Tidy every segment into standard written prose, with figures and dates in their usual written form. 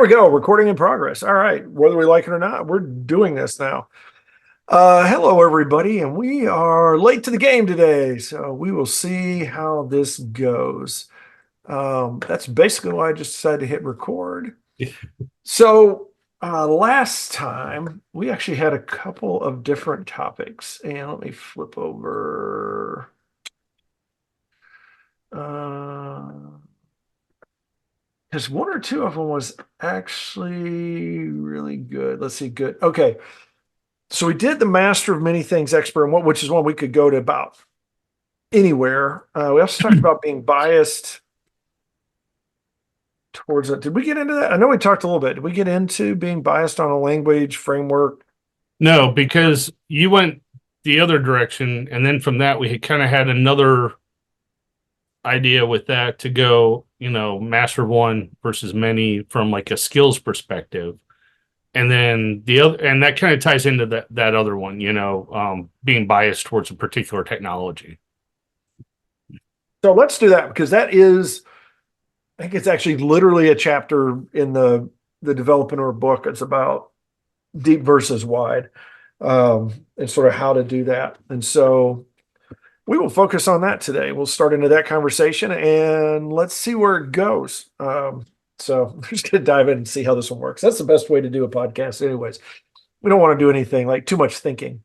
we go. Recording in progress. All right. Whether we like it or not, we're doing this now. Hello, everybody. And we are late to the game today. So we will see how this goes. That's basically why I just decided to hit record. So last time we actually had a couple of different topics. And let me flip over. Because one or two of them was actually really good. Let's see, good. Okay. So we did the master of many things expert, which is one we could go to about anywhere. We also talked about being biased towards it. Did we get into that? I know we talked a little bit. Did we get into being biased on a language framework? No, because you went the other direction, and then from that we had kind of had another idea with that to go, master of one versus many from like a skills perspective. And then the other, and that kind of ties into that other one, being biased towards a particular technology. So let's do that because that is, I think it's actually literally a chapter in the developer book. It's about deep versus wide, and sort of how to do that. And so we will focus on that today. We'll start into that conversation and let's see where it goes. So we're just going to dive in and see how this one works. That's the best way to do a podcast anyways. We don't want to do anything like too much thinking.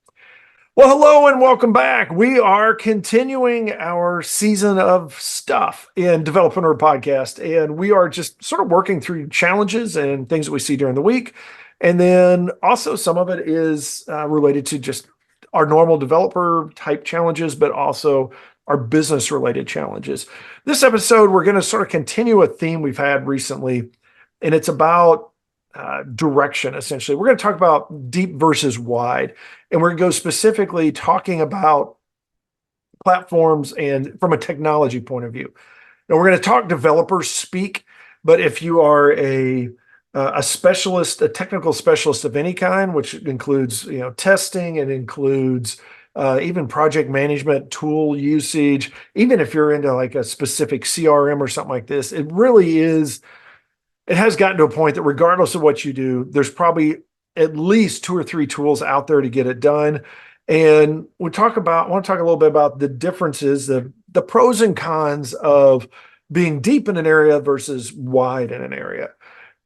Well, hello and welcome back. We are continuing our season of stuff in Developmeneur Podcast, and we are just sort of working through challenges and things that we see during the week. And then also some of it is related to just our normal developer type challenges, but also our business related challenges. This episode, we're going to sort of continue a theme we've had recently, and it's about direction, essentially. We're going to talk about deep versus wide, and we're going to go specifically talking about platforms and from a technology point of view. Now, we're going to talk developer speak, but if you are a specialist, a technical specialist of any kind, which includes testing, it includes even project management, tool usage, even if you're into like a specific CRM or something like this, it really is. It has gotten to a point that regardless of what you do, there's probably at least two or three tools out there to get it done. And I want to talk a little bit about the differences, the pros and cons of being deep in an area versus wide in an area.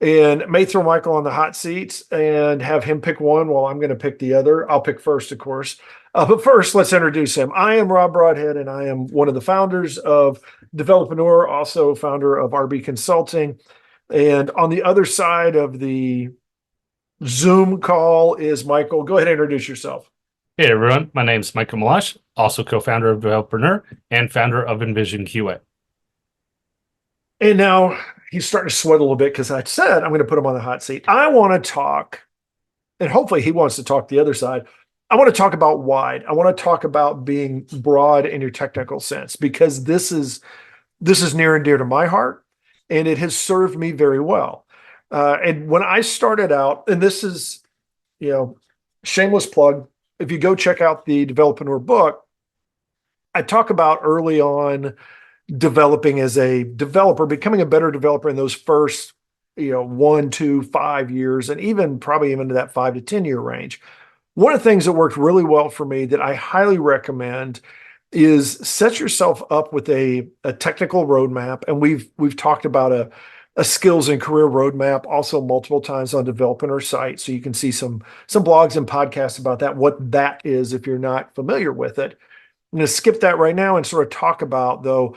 And may throw Michael on the hot seat and have him pick one while I'm going to pick the other. I'll pick first, of course. But first, let's introduce him. I am Rob Broadhead, and I am one of the founders of Developmeneur, also founder of RB Consulting. And on the other side of the Zoom call is Michael. Go ahead and introduce yourself. Hey everyone, my name is Michael Malash, also co-founder of Developmeneur and founder of Envision QA. And now he's starting to sweat a little bit because I said I'm going to put him on the hot seat. I want to talk, and hopefully he wants to talk the other side. I want to talk about wide. I want to talk about being broad in your technical sense, because this is near and dear to my heart, and it has served me very well. And when I started out, and this is, shameless plug, if you go check out the Developmeneur book, I talk about early on developing as a developer, becoming a better developer in those first, 1, 2, 5 years, and even probably even to that 5 to 10 year range. One of the things that worked really well for me that I highly recommend is set yourself up with a technical roadmap. And we've talked about a skills and career roadmap also multiple times on Developmeneur site. So you can see some blogs and podcasts about that, what that is if you're not familiar with it. I'm going to skip that right now and sort of talk about, though,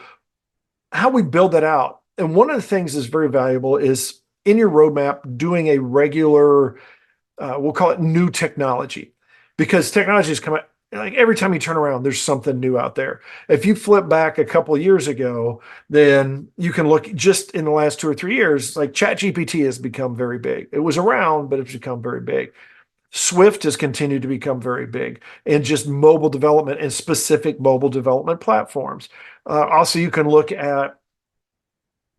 how we build that out. And one of the things that's very valuable is in your roadmap doing a regular, we'll call it new technology, because technology is coming. Like every time you turn around, there's something new out there. If you flip back a couple of years ago, then you can look just in the last 2 or 3 years, like ChatGPT has become very big. It was around, but it's become very big. Swift has continued to become very big, and just mobile development and specific mobile development platforms. Also, you can look at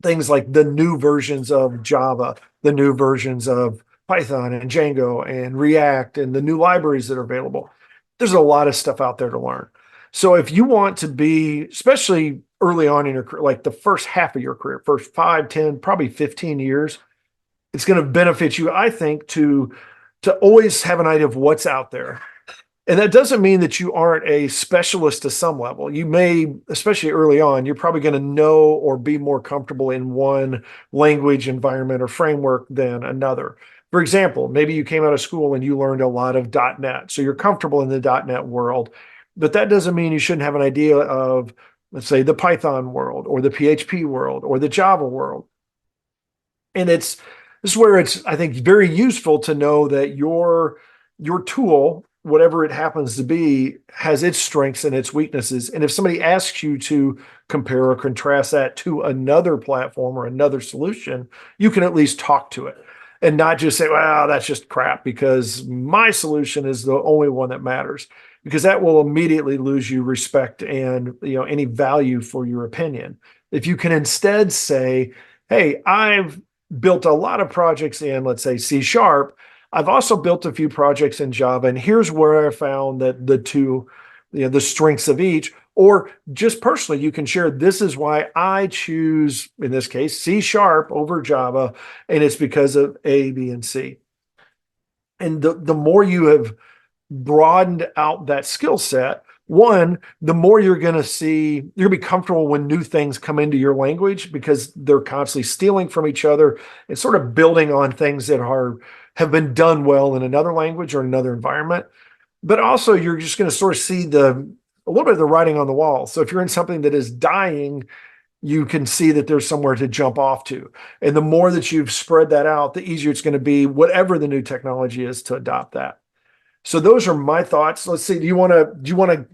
things like the new versions of Java, the new versions of Python and Django and React, and the new libraries that are available. There's a lot of stuff out there to learn. So if you want to be, especially early on in your career, like the first half of your career, first 5, 10, probably 15 years, it's going to benefit you, I think, to always have an idea of what's out there. And that doesn't mean that you aren't a specialist to some level. You may, especially early on, you're probably going to know or be more comfortable in one language, environment, or framework than another. For example, maybe you came out of school and you learned a lot of .NET, so you're comfortable in the .NET world, but that doesn't mean you shouldn't have an idea of, let's say, the Python world or the PHP world or the Java world. And this is where it's, I think, very useful to know that your tool, whatever it happens to be, has its strengths and its weaknesses. And if somebody asks you to compare or contrast that to another platform or another solution, you can at least talk to it and not just say, well, that's just crap because my solution is the only one that matters, because that will immediately lose you respect and any value for your opinion. If you can instead say, hey, I've built a lot of projects in, let's say, C#. I've also built a few projects in Java, and here's where I found that the two, the strengths of each, or just personally, you can share, this is why I choose, in this case, C# over Java, and it's because of A, B, and C. And the more you have broadened out that skill set, one, the more you're going to see, you're going to be comfortable when new things come into your language because they're constantly stealing from each other and sort of building on things that have been done well in another language or another environment. But also you're just going to sort of see a little bit of the writing on the wall. So if you're in something that is dying, you can see that there's somewhere to jump off to. And the more that you've spread that out, the easier it's going to be, whatever the new technology is, to adopt that. So those are my thoughts. Let's see. Do you want to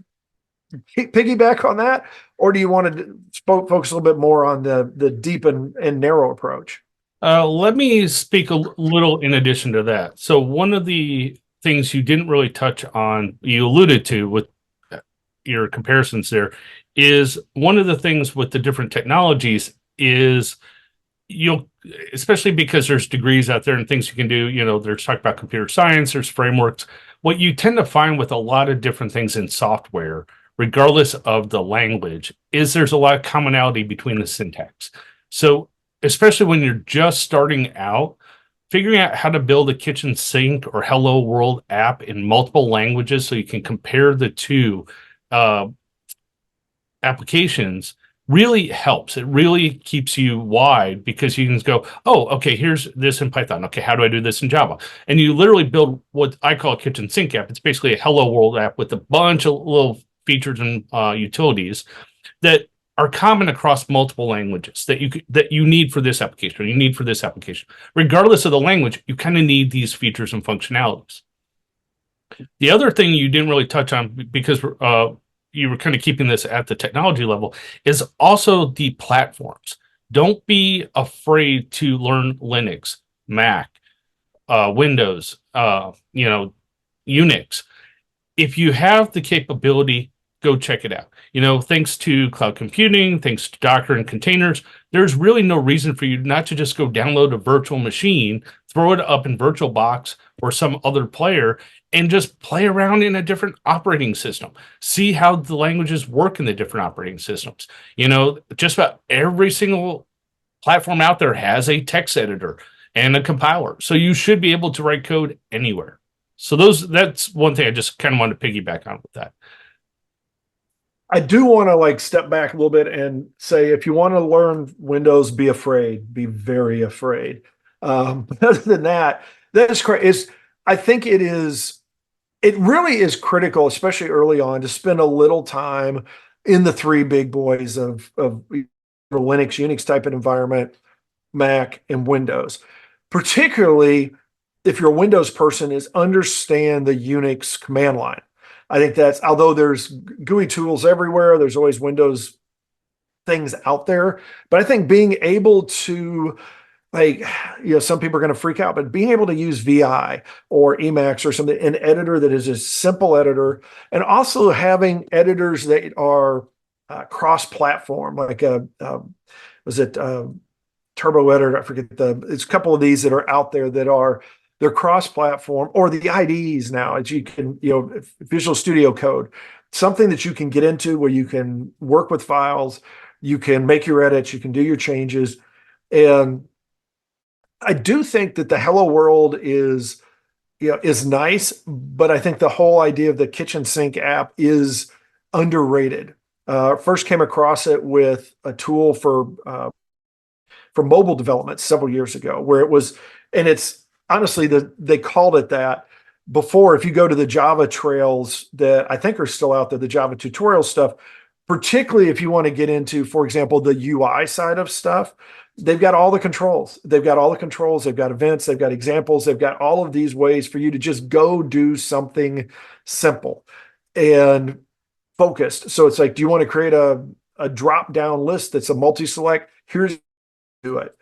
piggyback on that, or do you want to focus a little bit more on the deep and narrow approach? Let me speak a little in addition to that. So one of the things you didn't really touch on, you alluded to with your comparisons there, is one of the things with the different technologies is especially because there's degrees out there and things you can do, there's talk about computer science, there's frameworks. What you tend to find with a lot of different things in software, regardless of the language, is there's a lot of commonality between the syntax. So especially when you're just starting out, figuring out how to build a kitchen sink or hello world app in multiple languages so you can compare the two applications really helps. It really keeps you wide because you can go, oh, okay, here's this in Python. Okay, how do I do this in Java? And you literally build what I call a kitchen sink app. It's basically a hello world app with a bunch of little features and utilities that are common across multiple languages that you need for this application, or you need for this application. Regardless of the language, you kind of need these features and functionalities. The other thing you didn't really touch on, because you were kind of keeping this at the technology level, is also the platforms. Don't be afraid to learn Linux, Mac, Windows, Unix. If you have the capability, go check it out. Thanks to cloud computing, thanks to Docker and containers, there's really no reason for you not to just go download a virtual machine, throw it up in VirtualBox or some other player, and just play around in a different operating system. See how the languages work in the different operating systems. Just about every single platform out there has a text editor and a compiler. So you should be able to write code anywhere. So that's one thing I just kind of wanted to piggyback on with that. I do want to step back a little bit and say, if you want to learn Windows, be afraid, be very afraid. But other than that, that's correct. I think it really is critical, especially early on, to spend a little time in the three big boys of Linux, Unix type of environment, Mac, and Windows. Particularly if you're a Windows person, is understand the Unix command line. I think although there's GUI tools everywhere, there's always Windows things out there. But I think being able to, some people are going to freak out, but being able to use VI or Emacs or something, an editor that is a simple editor, and also having editors that are cross-platform, Turbo Editor? I forget it's a couple of these that are out there that they're cross-platform, or the IDEs now, as you can, Visual Studio Code, something that you can get into where you can work with files, you can make your edits, you can do your changes. And I do think that the Hello World is, is nice, but I think the whole idea of the kitchen sink app is underrated. First came across it with a tool for mobile development several years ago, where it was, and it's honestly they called it that before. If you go to the Java trails that I think are still out there, the Java tutorial stuff, particularly if you want to get into, for example, the UI side of stuff, they've got all the controls. They've got all the controls. They've got events. They've got examples. They've got all of these ways for you to just go do something simple and focused. So it's like, do you want to create a drop down list that's a multi select? Here's do it.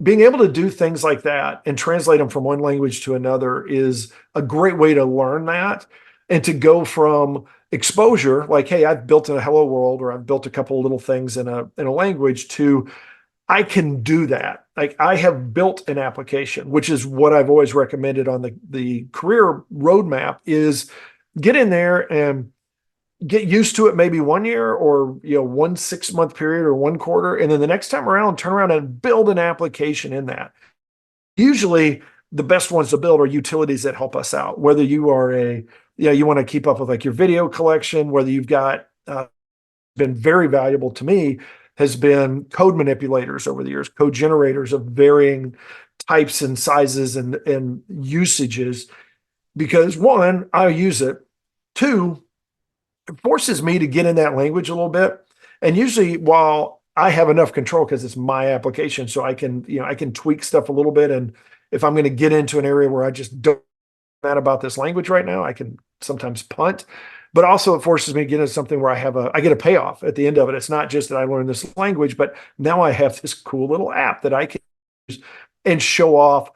Being able to do things like that and translate them from one language to another is a great way to learn that, and to go from exposure, like, hey, I've built a hello world, or I've built a couple of little things in a language, to I can do that. Like, I have built an application, which is what I've always recommended on the career roadmap, is get in there and get used to it, maybe 1 year, or 1 6 month period, or 1 quarter, and then the next time around turn around and build an application in that. Usually the best ones to build are utilities that help us out, whether you are you want to keep up with like your video collection, whether you've got been very valuable to me has been code manipulators over the years, code generators of varying types and sizes and usages, because one, I use it. Two, it forces me to get in that language a little bit. And usually, while I have enough control because it's my application, so I can, I can tweak stuff a little bit. And if I'm going to get into an area where I just don't know that about this language right now, I can sometimes punt. But also it forces me to get into something where I get a payoff at the end of it. It's not just that I learned this language, but now I have this cool little app that I can use and show off.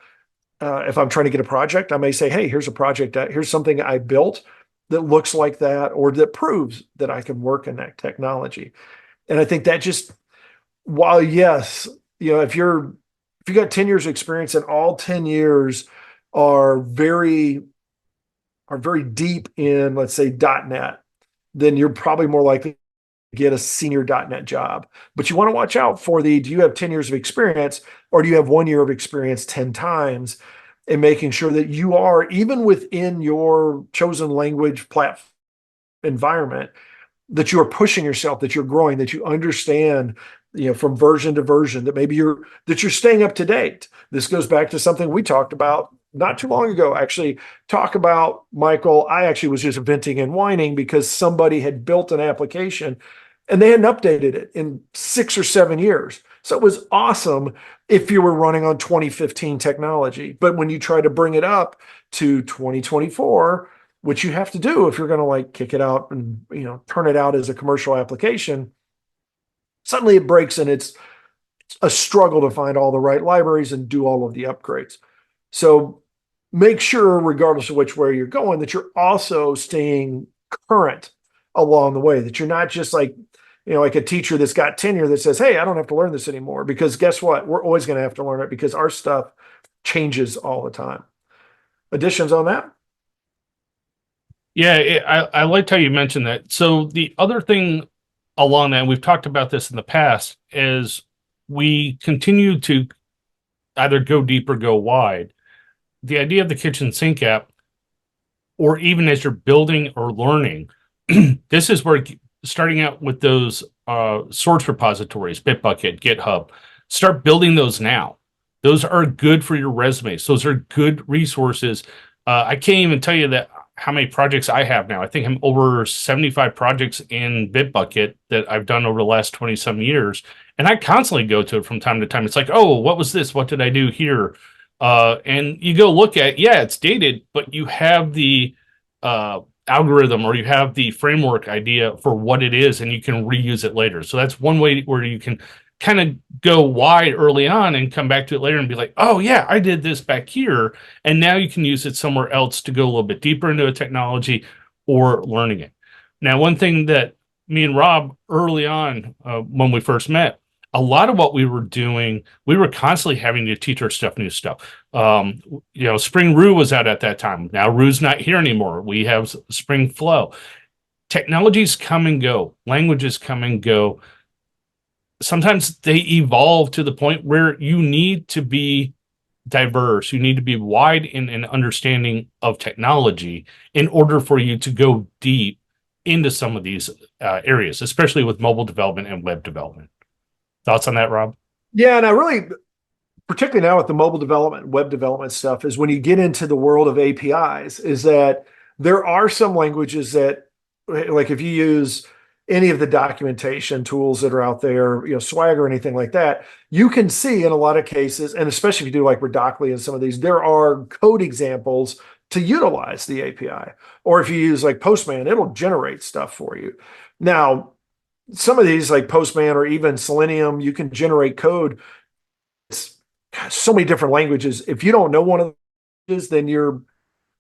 If I'm trying to get a project, I may say, hey, here's a project, here's something I built that looks like that, or that proves that I can work in that technology. And I think that just, while yes, if you got 10 years of experience and all 10 years are very deep in, let's say, .NET, then you're probably more likely to get a senior .NET job. But you want to watch out for do you have 10 years of experience, or do you have 1 year of experience 10 times? And making sure that you are, even within your chosen language platform environment, that you are pushing yourself, that you're growing, that you understand, from version to version, that maybe you're staying up to date. This goes back to something we talked about not too long ago. Actually, talk about, Michael, I actually was just venting and whining because somebody had built an application and they hadn't updated it in 6 or 7 years. So it was awesome if you were running on 2015 technology. But when you try to bring it up to 2024, which you have to do if you're going to like kick it out and turn it out as a commercial application, suddenly it breaks, and it's a struggle to find all the right libraries and do all of the upgrades. So make sure, regardless of which way you're going, that you're also staying current along the way, that you're not just like, like a teacher that's got tenure that says, hey, I don't have to learn this anymore, because guess what? We're always going to have to learn it because our stuff changes all the time. Additions on that? Yeah, I liked how you mentioned that. So the other thing along that, and we've talked about this in the past, is we continue to either go deep or go wide. The idea of the kitchen sink app, or even as you're building or learning, this is where starting out with those source repositories, Bitbucket, GitHub, start building those now. Those are good for your resumes. Those are good resources. I can't even tell you that how many projects I have now. I think I'm over 75 projects in Bitbucket that I've done over the last 20 some years. And I constantly go to it from time to time. It's like, oh, what was this? What did I do here? And you go look at, yeah, it's dated, but you have the algorithm, or you have the framework idea for what it is, and you can reuse it later. So that's one way where you can kind of go wide early on and come back to it later and be like, oh yeah, I did this back here. And now you can use it somewhere else to go a little bit deeper into a technology or learning it. Now, one thing that me and Rob early on, when we first met, a lot of what we were doing, we were constantly having to teach our stuff new stuff. Spring Rue was out at that time. Now Rue's not here anymore. We have Spring Flow. Technologies come and go. Languages come and go. Sometimes they evolve to the point where you need to be diverse. You need to be wide in an understanding of technology in order for you to go deep into some of these areas, especially with mobile development and web development. Thoughts on that, Rob? Yeah, and I really, particularly now with the mobile development, web development stuff, is when you get into the world of APIs, is that there are some languages that, like if you use any of the documentation tools that are out there, Swag or anything like that, you can see in a lot of cases, and especially if you do like Redoctly and some of these, there are code examples to utilize the API. Or if you use like Postman, it'll generate stuff for you. Now, some of these like Postman or even Selenium, you can generate code. It's so many different languages. If you don't know one of those, then you're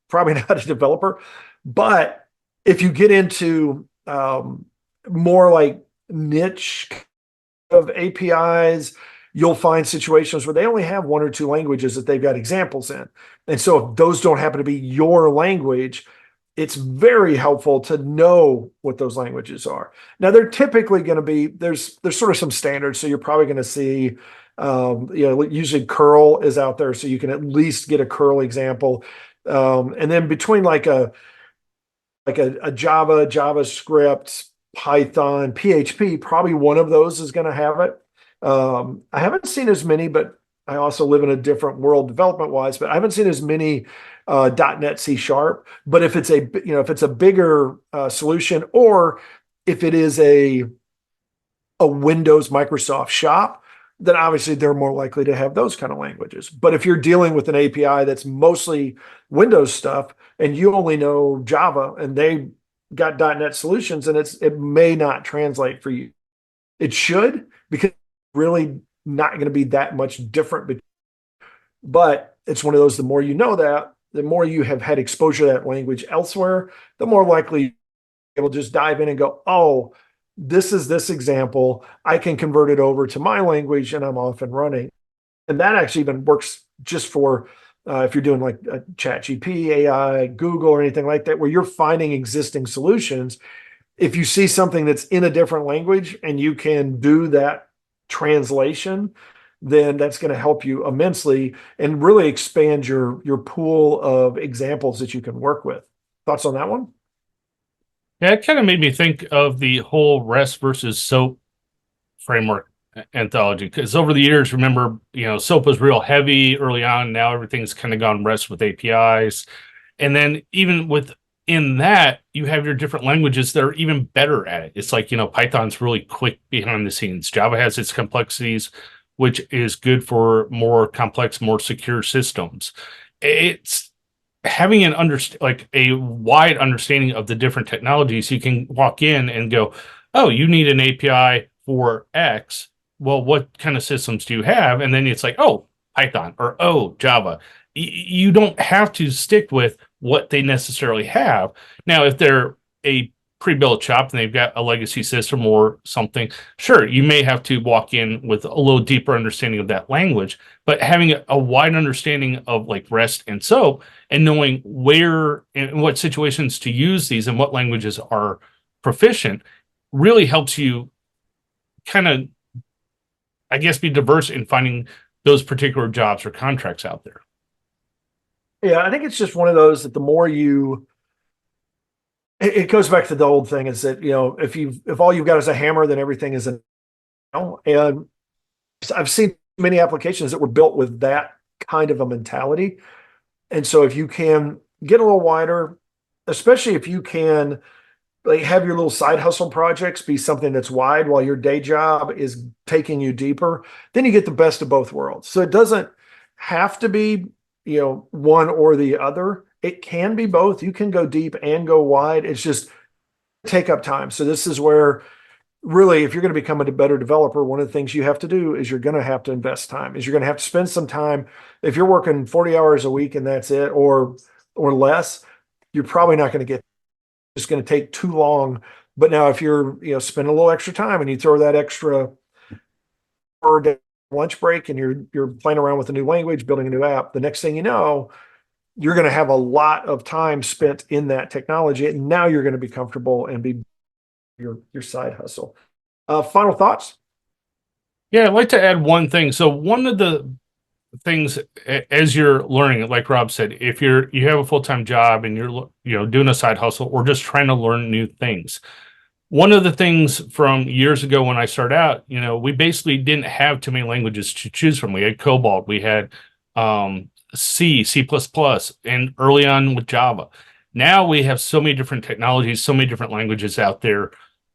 probably not a developer. But if you get into more like niche of APIs, you'll find situations where they only have one or two languages that they've got examples in. And so if those don't happen to be your language, it's very helpful to know what those languages are. Now they're typically going to be, there's sort of some standards. So you're probably going to see, usually curl is out there. So you can at least get a curl example. And then between like a Java, JavaScript, Python, PHP, probably one of those is going to have it. I haven't seen as many, but I also live in a different world development wise, but I haven't seen as many .NET C#. But if it's a bigger solution, or if it is a Windows Microsoft shop, then obviously they're more likely to have those kind of languages. But if you're dealing with an API that's mostly Windows stuff and you only know Java and they got .NET solutions, and it may not translate for you. It should, because it's really not going to be that much different. But it's one of those, the more you know that, the more you have had exposure to that language elsewhere, the more likely you'll just dive in and go, oh, this is this example. I can convert it over to my language and I'm off and running. And that actually even works just for if you're doing like a ChatGPT, AI, Google, or anything like that, where you're finding existing solutions. If you see something that's in a different language and you can do that translation, then that's going to help you immensely and really expand your pool of examples that you can work with. Thoughts on that one? Yeah, it kind of made me think of the whole REST versus SOAP framework anthology, because over the years, remember, SOAP was real heavy early on. Now everything's kind of gone REST with APIs. And then even within that, you have your different languages that are even better at it. It's like, Python's really quick behind the scenes. Java has its complexities, which is good for more complex, more secure systems. It's having like a wide understanding of the different technologies. You can walk in and go, oh, you need an API for X. Well, what kind of systems do you have? And then it's like, oh, Python, or oh, Java. You don't have to stick with what they necessarily have. Now, if they're a pre-built shop and they've got a legacy system or something, sure, you may have to walk in with a little deeper understanding of that language. But having a wide understanding of like REST and SOAP, and knowing where and what situations to use these and what languages are proficient, really helps you kind of, I guess, be diverse in finding those particular jobs or contracts out there. Yeah, I think it's just one of those that the more it goes back to the old thing, is that, if all you've got is a hammer, then everything is a nail. And I've seen many applications that were built with that kind of a mentality. And so if you can get a little wider, especially if you can like have your little side hustle projects be something that's wide while your day job is taking you deeper, then you get the best of both worlds. So it doesn't have to be, one or the other. It can be both. You can go deep and go wide. It's just take up time. So this is where really, if you're going to become a better developer, one of the things you have to do is you're going to have to invest time, is you're going to have to spend some time. If you're working 40 hours a week and that's it, or less, you're probably not going to get, it's going to take too long. But now if you're, spending a little extra time and you throw that extra per day lunch break and you're playing around with a new language, building a new app, the next thing you know, you're going to have a lot of time spent in that technology. And now you're going to be comfortable and be your side hustle. Final thoughts? Yeah, I'd like to add one thing. So one of the things as you're learning, like Rob said, if you have a full-time job and you're doing a side hustle or just trying to learn new things. One of the things from years ago when I started out, we basically didn't have too many languages to choose from. We had Cobalt, we had C, C++, and early on with Java. Now we have so many different technologies, so many different languages out there.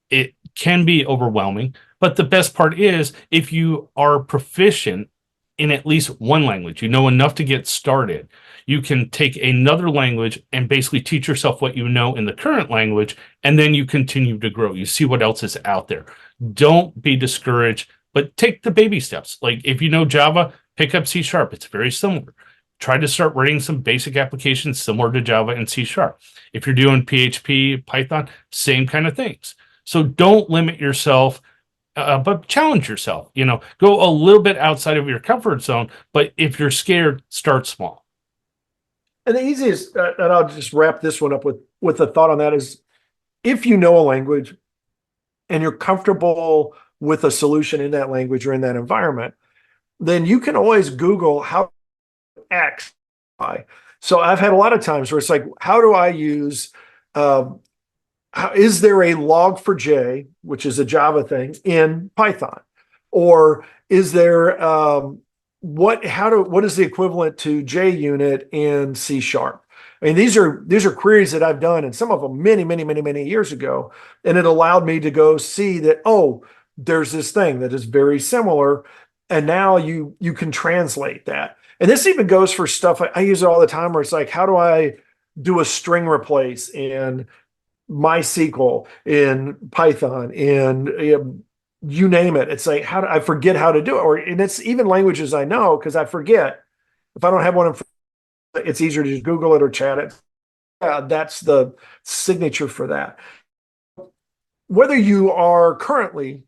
It can be overwhelming, but the best part is if you are proficient in at least one language, you know enough to get started, you can take another language and basically teach yourself what you know in the current language, and then you continue to grow. You see what else is out there. Don't be discouraged, but take the baby steps. Like if you know Java, pick up C Sharp. It's very similar. Try to start writing some basic applications similar to Java and C Sharp. If you're doing PHP, Python, same kind of things. So don't limit yourself, but challenge yourself. Go a little bit outside of your comfort zone. But if you're scared, start small. And the easiest, and I'll just wrap this one up with a thought on that is, if you know a language and you're comfortable with a solution in that language or in that environment, then you can always Google how X. So I've had a lot of times where it's like, how do I use, is there a log4j, which is a Java thing, in Python? Or is there, what is the equivalent to JUnit in C Sharp? I mean, these are queries that I've done, and some of them many years ago, and it allowed me to go see that, oh, there's this thing that is very similar, and now you can translate that. And this even goes for stuff I use it all the time, where it's like, how do I do a string replace in MySQL, in Python, in you name it. It's like, I forget how to do it, and it's even languages I know because I forget. If I don't have one, it's easier to just Google it or chat it. That's the signature for that. Whether you are currently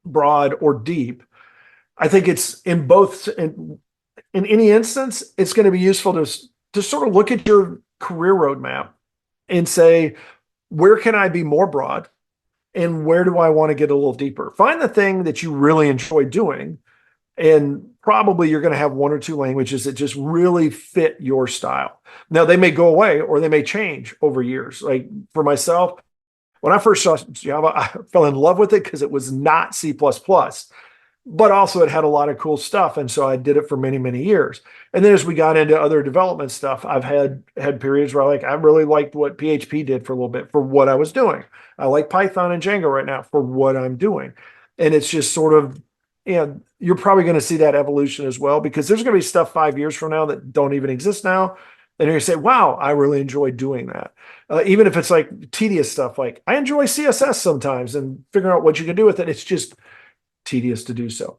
broad or deep, I think it's in both. In any instance, it's going to be useful to sort of look at your career roadmap and say, where can I be more broad? And where do I want to get a little deeper? Find the thing that you really enjoy doing. And probably you're going to have one or two languages that just really fit your style. Now, they may go away or they may change over years. Like for myself, when I first saw Java, I fell in love with it because it was not C++, but also it had a lot of cool stuff. And so I did it for many years. And then as we got into other development stuff, I've had periods where I really liked what PHP did for a little bit for what I was doing. I like Python and Django right now for what I'm doing. And it's just sort of, you're probably going to see that evolution as well, because there's going to be stuff 5 years from now that don't even exist now. And you're going to say, wow, I really enjoy doing that. Even if it's like tedious stuff, like I enjoy CSS sometimes and figuring out what you can do with it. It's just tedious to do so.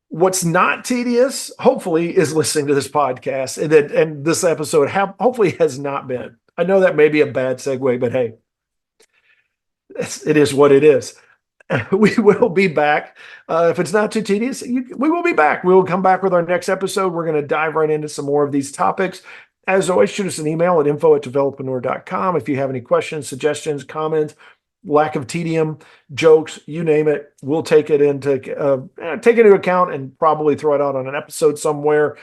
What's not tedious, hopefully, is listening to this podcast, and this episode hopefully has not been. I know that may be a bad segue, but hey, it is what it is. We will be back. If it's not too tedious, we will be back. We will come back with our next episode. We're going to dive right into some more of these topics. As always, shoot us an email at info@developreneur.com if you have any questions, suggestions, comments, lack of tedium, jokes, you name it. We'll take it into account and probably throw it out on an episode somewhere.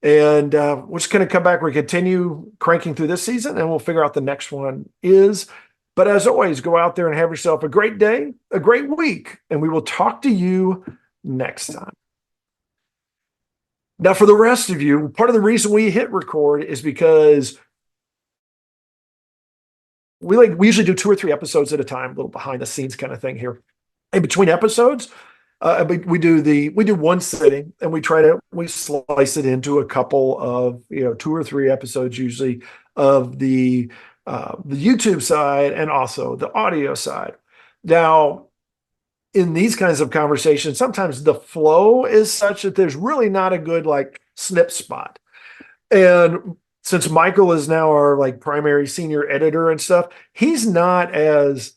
And we're just going to come back. We continue cranking through this season, and we'll figure out the next one is. But as always, go out there and have yourself a great day, a great week, and we will talk to you next time. Now, for the rest of you, part of the reason we hit record is because we usually do 2 or 3 episodes at a time, a little behind the scenes kind of thing here. In between episodes, we do one sitting, and we slice it into a couple of 2 or 3 episodes usually of the YouTube side and also the audio side. Now, in these kinds of conversations, sometimes the flow is such that there's really not a good snip spot. And since Michael is now our primary senior editor and stuff, he's not as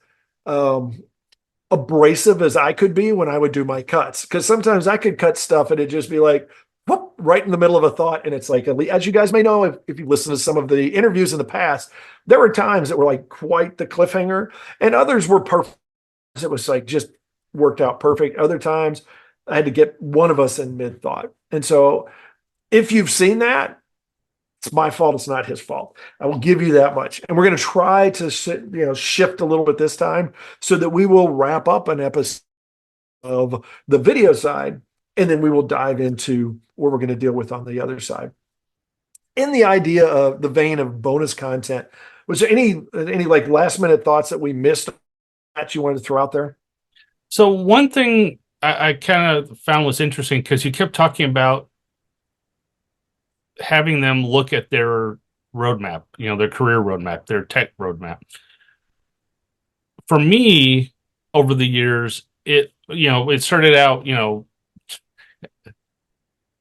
abrasive as I could be when I would do my cuts. Because sometimes I could cut stuff and it'd just be like, whoop, right in the middle of a thought. And it's like, as you guys may know, if you listen to some of the interviews in the past, there were times that were quite the cliffhanger, and others were perfect. It was just worked out perfect. Other times, I had to get one of us in mid thought. And so if you've seen that, it's my fault. It's not his fault. I will give you that much. And we're going to try to shift a little bit this time so that we will wrap up an episode of the video side, and then we will dive into what we're going to deal with on the other side. In the idea of the vein of bonus content, was there any like last minute thoughts that we missed that you wanted to throw out there? So one thing I kind of found was interesting because you kept talking about having them look at their roadmap, their career roadmap, their tech roadmap. For me, over the years, it started out,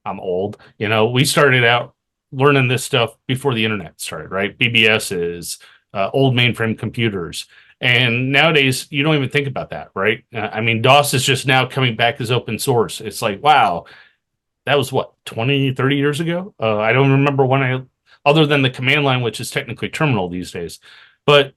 I'm old, we started out learning this stuff before the internet started, right? BBSs, old mainframe computers. And nowadays, you don't even think about that, right? I mean, DOS is just now coming back as open source. It's like, wow, that was what, 20, 30 years ago? I don't remember other than the command line, which is technically terminal these days. But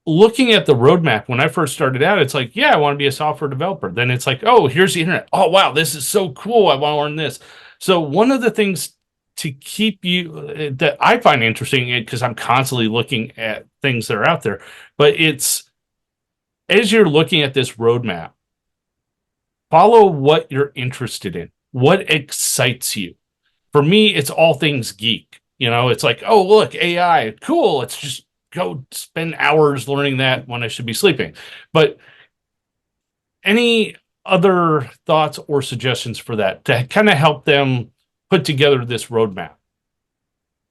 looking at the roadmap, when I first started out, it's like, yeah, I want to be a software developer. Then it's like, oh, here's the internet. Oh, wow, this is so cool. I want to learn this. So one of the things to keep you that I find interesting, because I'm constantly looking at things that are out there, but it's as you're looking at this roadmap, follow what you're interested in, what excites you. For me, it's all things geek. It's like, oh, look, AI, cool. Let's just go spend hours learning that when I should be sleeping. But any other thoughts or suggestions for that to kind of help them put together this roadmap?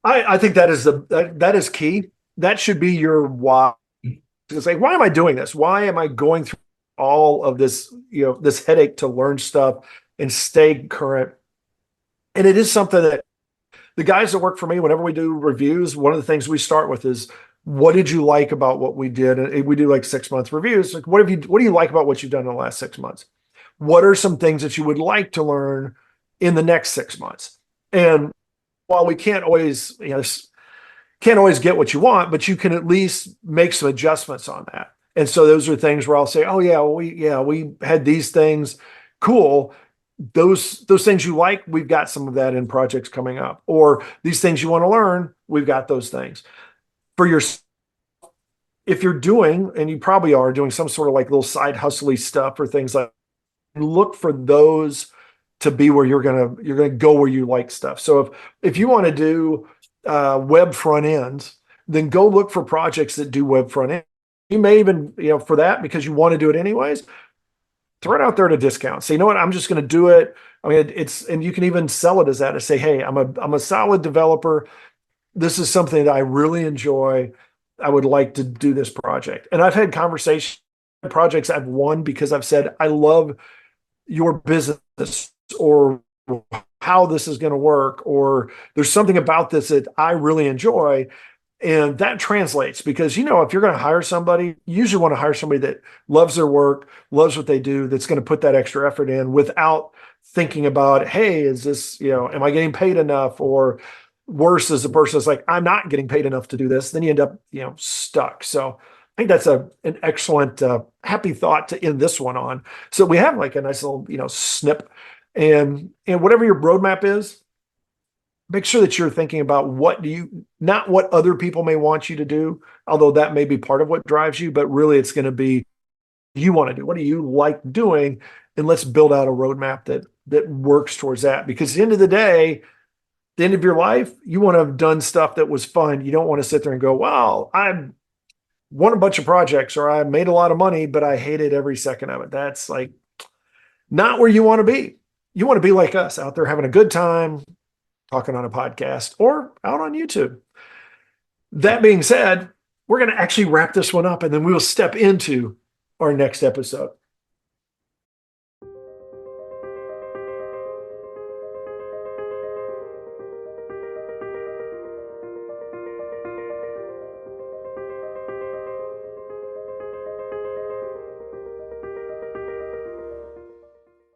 I think that is key. That should be your why. It's like, why am I doing this? Why am I going through all of this, this headache to learn stuff and stay current? And it is something that the guys that work for me, whenever we do reviews, one of the things we start with is, what did you like about what we did? And we do like 6-month reviews. Like, what do you like about what you've done in the last 6 months? What are some things that you would like to learn in the next 6 months? And while we can't always get what you want, but you can at least make some adjustments on that. And so those are things where I'll say, oh yeah, we had these things. Cool. Those things you like, we've got some of that in projects coming up. Or these things you want to learn, we've got those things. For your, if you're doing, and you probably are doing some sort of like little side hustly stuff or things like, look for those to be where you're gonna go where you like stuff. So if you want to do web front ends, then go look for projects that do web front end. You may even, for that, because you want to do it anyways, throw it out there at a discount. Say, you know what, I'm just going to do it. I mean, and you can even sell it as that, to say, hey, I'm a solid developer. This is something that I really enjoy. I would like to do this project. And I've had conversations, projects I've won because I've said, I love your business, or how this is going to work, or there's something about this that I really enjoy. And that translates, because, if you're going to hire somebody, you usually want to hire somebody that loves their work, loves what they do, that's going to put that extra effort in without thinking about, hey, is this, am I getting paid enough? Or worse, as the person is like, I'm not getting paid enough to do this. Then you end up, stuck. So I think that's an excellent, happy thought to end this one on. So we have like a nice little, snip, and whatever your roadmap is, make sure that you're thinking about not what other people may want you to do, although that may be part of what drives you, but really it's going to be, you want to do, what do you like doing? And let's build out a roadmap that works towards that. Because at the end of the day, the end of your life, you want to have done stuff that was fun. You don't want to sit there and go, wow, I won a bunch of projects, or I made a lot of money, but I hated every second of it. That's like not where you want to be. You want to be like us, out there having a good time, talking on a podcast or out on YouTube. That being said, we're going to actually wrap this one up, and then we will step into our next episode.